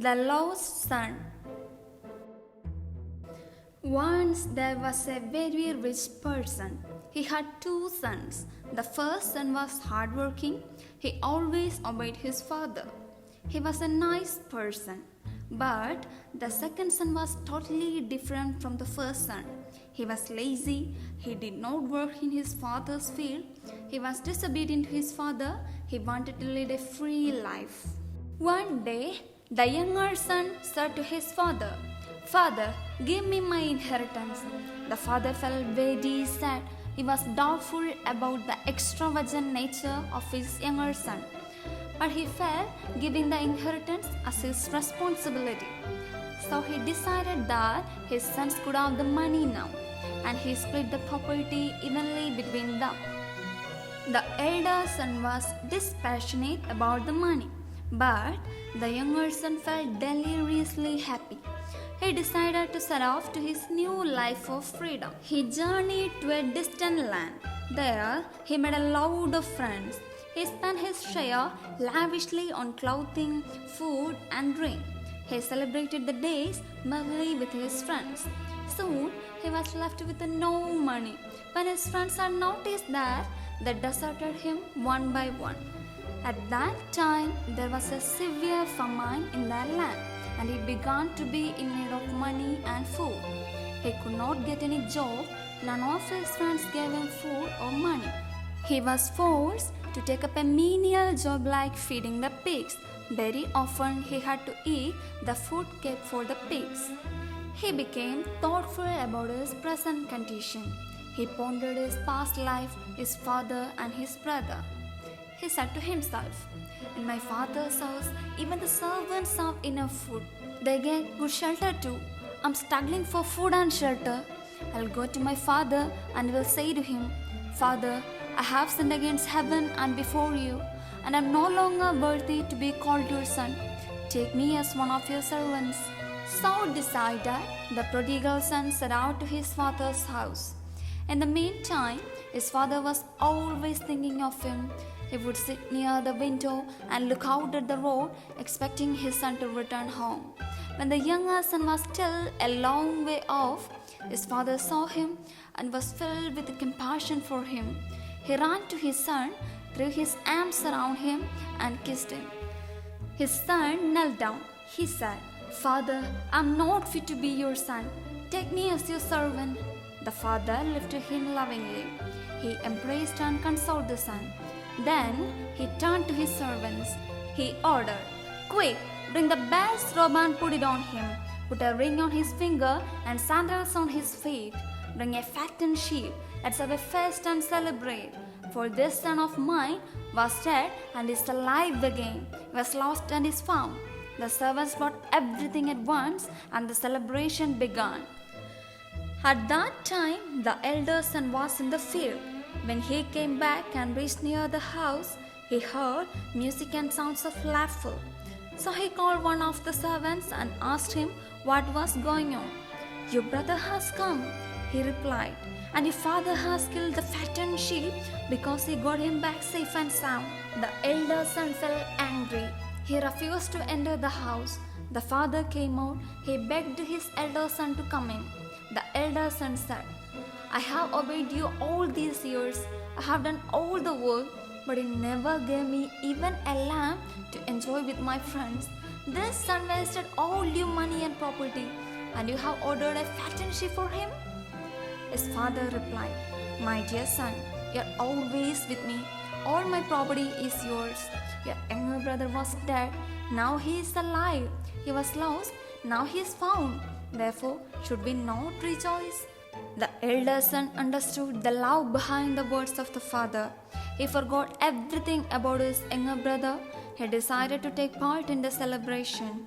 The Lost Son. Once there was a very rich person. He had two sons. The first son was hardworking. He always obeyed his father. He was a nice person. But the second son was totally different from the first son. He was lazy. He did not work in his father's field. He was disobedient to his father. He wanted to lead a free life. One day, the younger son said to his father, "Father, give me my inheritance." The father felt very sad. He was doubtful about the extravagant nature of his younger son, but he felt giving the inheritance as his responsibility. So he decided that his sons could have the money now, and he split the property evenly between them. The elder son was dispassionate about the money, but the younger son felt deliriously happy. He decided to set off to his new life of freedom. He journeyed to a distant land. There, he made a lot of friends. He spent his share lavishly on clothing, food, and drink. He celebrated the days merrily with his friends. Soon, he was left with no money. When his friends had noticed that, they deserted him one by one. At that time, there was a severe famine in their land, and he began to be in need of money and food. He could not get any job. None of his friends gave him food or money. He was forced to take up a menial job like feeding the pigs. Very often, he had to eat the food kept for the pigs. He became thoughtful about his present condition. He pondered his past life, his father, and his brother. He said to himself, "In my father's house, even the servants have enough food. They get good shelter too. I'm struggling for food and shelter. I'll go to my father and will say to him, 'Father, I have sinned against heaven and before you, and am no longer worthy to be called your son. Take me as one of your servants.'" So decided, the prodigal son set out to his father's house. In the meantime, his father was always thinking of him. He would sit near the window and look out at the road, expecting his son to return home. When the younger son was still a long way off, his father saw him and was filled with compassion for him. He ran to his son, threw his arms around him, and kissed him. His son knelt down. He said, "Father, I am not fit to be your son. Take me as your servant." The father lifted him lovingly. He embraced and consoled the son. Then he turned to his servants. He ordered, "Quick, bring the best robe and put it on him. Put a ring on his finger and sandals on his feet. Bring a fattened sheep. Let's have a feast and celebrate. For this son of mine was dead and is alive again. He was lost and is found." The servants brought everything at once, and the celebration began. At that time, the elder son was in the field. When he came back and reached near the house, he heard music and sounds of laughter. So he called one of the servants and asked him what was going on. "Your brother has come," he replied, "and your father has killed the fattened sheep because he got him back safe and sound." The elder son felt angry. He refused to enter the house. The father came out. He begged his elder son to come in. The elder son said, "I have obeyed you all these years. I have done all the work, but you never gave me even a lamb to enjoy with my friends. This son wasted all your money and property, and you have ordered a fattened sheep for him?" His father replied, "My dear son, you are always with me. All my property is yours. Your younger brother was dead. Now he is alive. He was lost. Now he is found. Therefore, should we not rejoice?" The elder son understood the love behind the words of the father. He forgot everything about his younger brother. He decided to take part in the celebration.